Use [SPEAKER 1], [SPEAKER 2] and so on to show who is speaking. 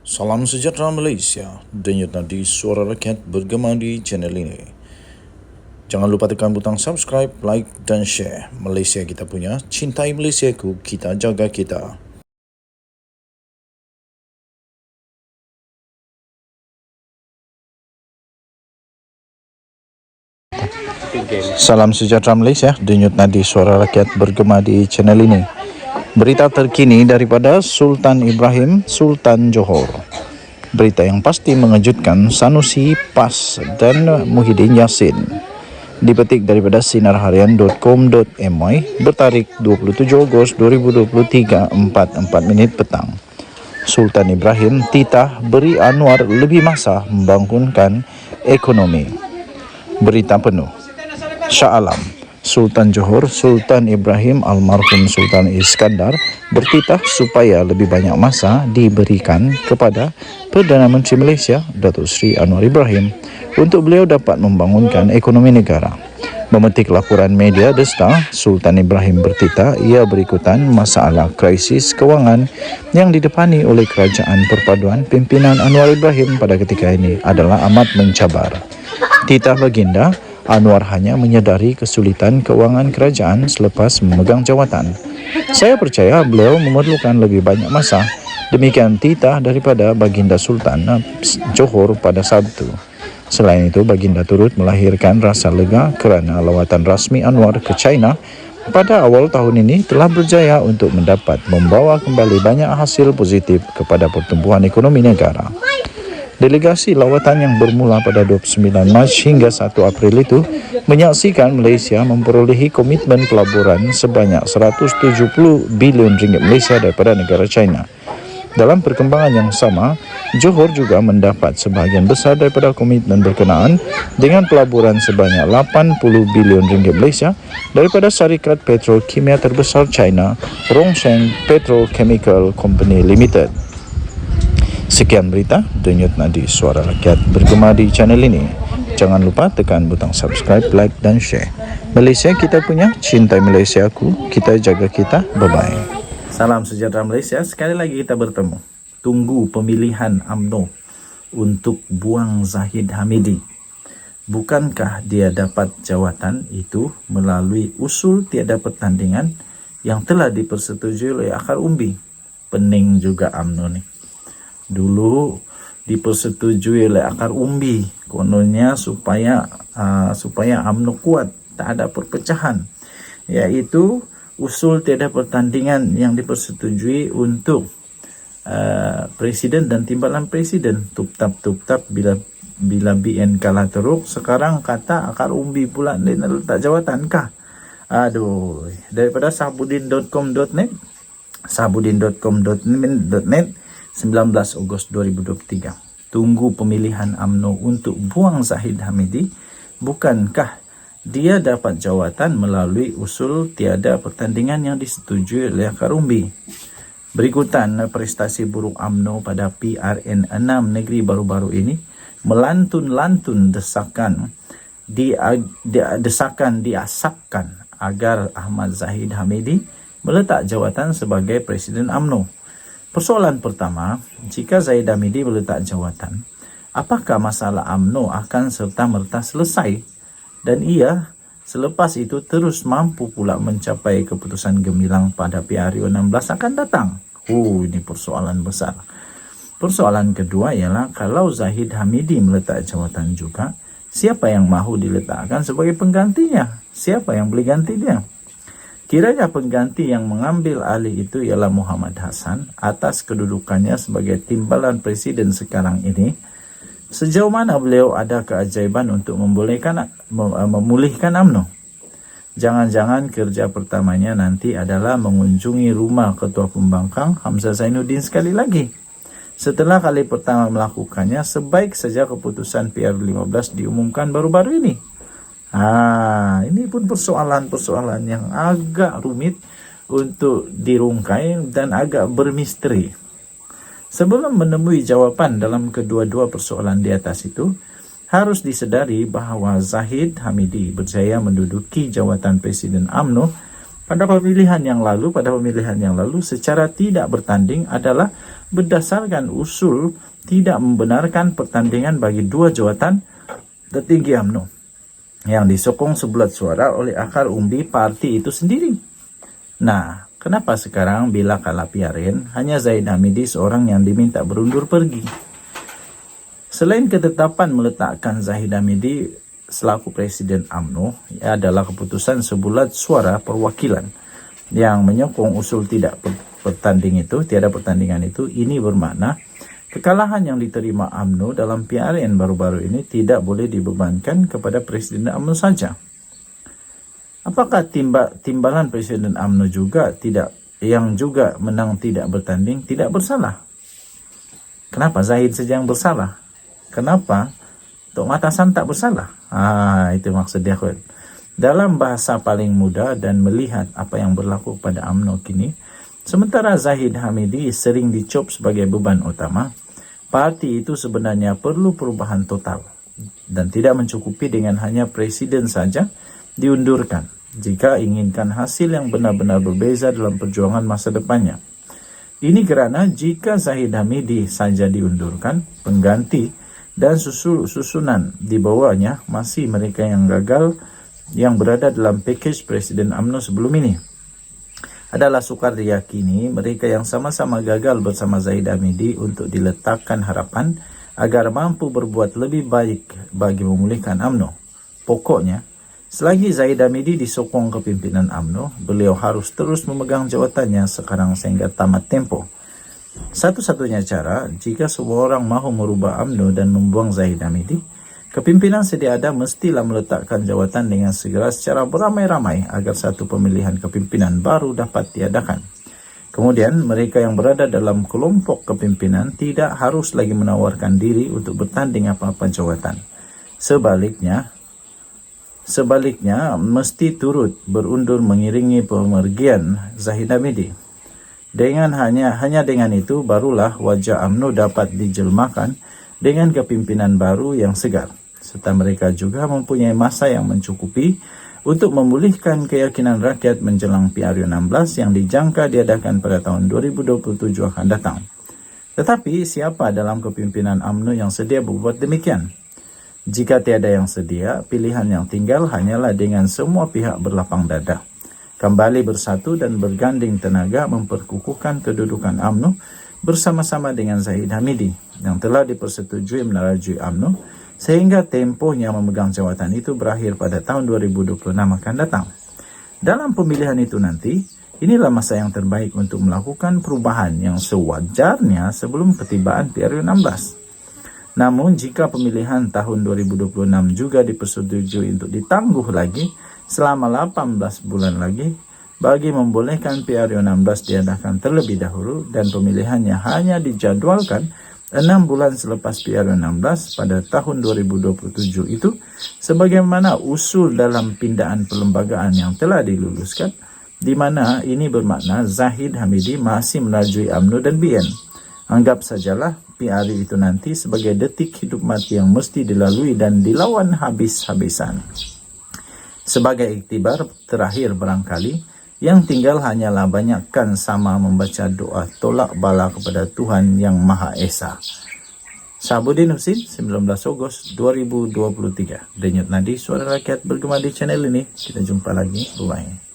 [SPEAKER 1] Salam sejahtera Malaysia, denyut nadi suara rakyat bergema di channel ini. Jangan lupa tekan butang subscribe, like dan share. Malaysia kita punya, cintai Malaysiaku, kita jaga kita. Salam sejahtera Malaysia, denyut nadi suara rakyat bergema di channel ini. Berita terkini daripada Sultan Ibrahim, Sultan Johor. Berita yang pasti mengejutkan, Sanusi PAS dan Muhyiddin Yassin. Dipetik daripada sinarharian.com.my bertarikh 27 Ogos 2023 4:04 petang. Sultan Ibrahim titah beri Anwar lebih masa membangunkan ekonomi. Berita penuh. Shah Alam, Sultan Johor Sultan Ibrahim almarhum Sultan Iskandar bertitah supaya lebih banyak masa diberikan kepada Perdana Menteri Malaysia Datuk Seri Anwar Ibrahim untuk beliau dapat membangunkan ekonomi negara. Memetik laporan media The Star, Sultan Ibrahim bertitah ia berikutan masalah krisis kewangan yang didepani oleh kerajaan perpaduan pimpinan Anwar Ibrahim pada ketika ini adalah amat mencabar. Titah baginda, Anwar hanya menyedari kesulitan kewangan kerajaan selepas memegang jawatan. Saya percaya beliau memerlukan lebih banyak masa. Demikian titah daripada Baginda Sultan Johor pada Sabtu. Selain itu, Baginda turut melahirkan rasa lega kerana lawatan rasmi Anwar ke China pada awal tahun ini telah berjaya untuk mendapat membawa kembali banyak hasil positif kepada pertumbuhan ekonomi negara. Delegasi lawatan yang bermula pada 29 Mac hingga 1 April itu menyaksikan Malaysia memperolehi komitmen pelaburan sebanyak 170 bilion ringgit Malaysia daripada negara China. Dalam perkembangan yang sama, Johor juga mendapat sebahagian besar daripada komitmen berkenaan dengan pelaburan sebanyak 80 bilion ringgit Malaysia daripada syarikat petrokimia terbesar China, Rongsheng Petrochemical Company Limited. Sekian berita, denyut nadi suara rakyat bergema di channel ini. Jangan lupa tekan butang subscribe, like dan share. Malaysia kita punya, cintai Malaysiaku, kita jaga kita. Bye-bye. Salam sejahtera Malaysia, sekali lagi kita bertemu. Tunggu pemilihan UMNO untuk buang Zahid Hamidi. Bukankah dia dapat jawatan itu melalui usul tiada pertandingan yang telah dipersetujui oleh akar umbi? Pening juga UMNO ni. Dulu dipersetujui oleh akar umbi, kononnya supaya UMNO kuat, tak ada perpecahan, iaitu usul tiada pertandingan yang dipersetujui untuk presiden dan timbalan presiden. Tup-tap bila BN kalah teruk, sekarang kata akar umbi pula dia nak letak jawatan kah? Aduh, daripada sabudin.com.net 19 Ogos 2023. Tunggu pemilihan UMNO untuk buang Zahid Hamidi. Bukankah dia dapat jawatan melalui usul tiada pertandingan yang disetujui oleh akar umbi? Berikutan prestasi buruk UMNO pada PRN 6 negeri baru-baru ini melantun-lantun desakan diasapkan agar Ahmad Zahid Hamidi meletak jawatan sebagai Presiden UMNO. Persoalan pertama, jika Zahid Hamidi meletak jawatan, apakah masalah UMNO akan serta-merta selesai? Dan ia selepas itu terus mampu pula mencapai keputusan gemilang pada PRU 16 akan datang? Ini persoalan besar. Persoalan kedua ialah kalau Zahid Hamidi meletak jawatan juga, siapa yang mahu diletakkan sebagai penggantinya? Siapa yang boleh ganti dia? Kiranya pengganti yang mengambil alih itu ialah Muhammad Hassan atas kedudukannya sebagai timbalan presiden sekarang ini. Sejauh mana beliau ada keajaiban untuk memulihkan UMNO? Jangan-jangan kerja pertamanya nanti adalah mengunjungi rumah Ketua Pembangkang Hamzah Zainuddin sekali lagi. Setelah kali pertama melakukannya, sebaik saja keputusan PR15 diumumkan baru-baru ini. Ini pun persoalan-persoalan yang agak rumit untuk dirungkai dan agak bermisteri. Sebelum menemui jawapan dalam kedua-dua persoalan di atas itu, harus disedari bahawa Zahid Hamidi berjaya menduduki jawatan Presiden UMNO pada pemilihan yang lalu secara tidak bertanding adalah berdasarkan usul tidak membenarkan pertandingan bagi dua jawatan tertinggi UMNO yang disokong sebulat suara oleh akar umbi parti itu sendiri. Nah, kenapa sekarang bila kalah PRN hanya Zahid Hamidi seorang yang diminta berundur pergi? Selain ketetapan meletakkan Zahid Hamidi selaku Presiden UMNO adalah keputusan sebulat suara perwakilan yang menyokong usul tidak tiada pertandingan itu, ini bermakna kekalahan yang diterima UMNO dalam PRN baru-baru ini tidak boleh dibebankan kepada Presiden UMNO saja. Apakah timbalan Presiden UMNO juga yang juga menang tidak bertanding tidak bersalah? Kenapa Zahid saja yang bersalah? Kenapa Tok Matasan tak bersalah? Itu maksud dia. Dalam bahasa paling mudah dan melihat apa yang berlaku pada UMNO kini, sementara Zahid Hamidi sering dicop sebagai beban utama, parti itu sebenarnya perlu perubahan total dan tidak mencukupi dengan hanya presiden saja diundurkan jika inginkan hasil yang benar-benar berbeza dalam perjuangan masa depannya. Ini kerana jika Zahid Hamidi saja diundurkan, pengganti dan susunan di bawahnya masih mereka yang gagal yang berada dalam pakej Presiden UMNO sebelum ini. Adalah sukar diyakini mereka yang sama-sama gagal bersama Zahid Hamidi untuk diletakkan harapan agar mampu berbuat lebih baik bagi memulihkan UMNO. Pokoknya, selagi Zahid Hamidi disokong kepimpinan UMNO, beliau harus terus memegang jawatannya sekarang sehingga tamat tempo. Satu-satunya cara, jika semua orang mahu merubah UMNO dan membuang Zahid Hamidi, kepimpinan sedia ada mestilah meletakkan jawatan dengan segera secara beramai-ramai agar satu pemilihan kepimpinan baru dapat diadakan. Kemudian, mereka yang berada dalam kelompok kepimpinan tidak harus lagi menawarkan diri untuk bertanding apa-apa jawatan. Sebaliknya, mesti turut berundur mengiringi pemergian Zahid Hamidi. Hanya dengan itu, barulah wajah UMNO dapat dijelmakan dengan kepimpinan baru yang segar, serta mereka juga mempunyai masa yang mencukupi untuk memulihkan keyakinan rakyat menjelang PRU 16 yang dijangka diadakan pada tahun 2027 akan datang. Tetapi siapa dalam kepimpinan UMNO yang sedia berbuat demikian? Jika tiada yang sedia, pilihan yang tinggal hanyalah dengan semua pihak berlapang dada, kembali bersatu dan berganding tenaga memperkukuhkan kedudukan UMNO bersama-sama dengan Zahid Hamidi yang telah dipersetujui menerajui UMNO sehingga tempohnya memegang jawatan itu berakhir pada tahun 2026 akan datang. Dalam pemilihan itu nanti, inilah masa yang terbaik untuk melakukan perubahan yang sewajarnya sebelum ketibaan PRU 16. Namun jika pemilihan tahun 2026 juga dipersetujui untuk ditangguh lagi selama 18 bulan lagi, bagi membolehkan PRU 16 diadakan terlebih dahulu dan pemilihannya hanya dijadwalkan 6 bulan selepas PRU 16 pada tahun 2027 itu, sebagaimana usul dalam pindaan perlembagaan yang telah diluluskan, di mana ini bermakna Zahid Hamidi masih menerajui UMNO dan BN. Anggap sajalah PRU itu nanti sebagai detik hidup mati yang mesti dilalui dan dilawan habis-habisan. Sebagai iktibar terakhir barangkali, yang tinggal hanyalah banyakkan sama membaca doa tolak bala kepada Tuhan Yang Maha Esa. Sabudin Husin, 19 Ogos 2023. Denyut Nadi, Suara Rakyat bergema di channel ini. Kita jumpa lagi. Bye-bye.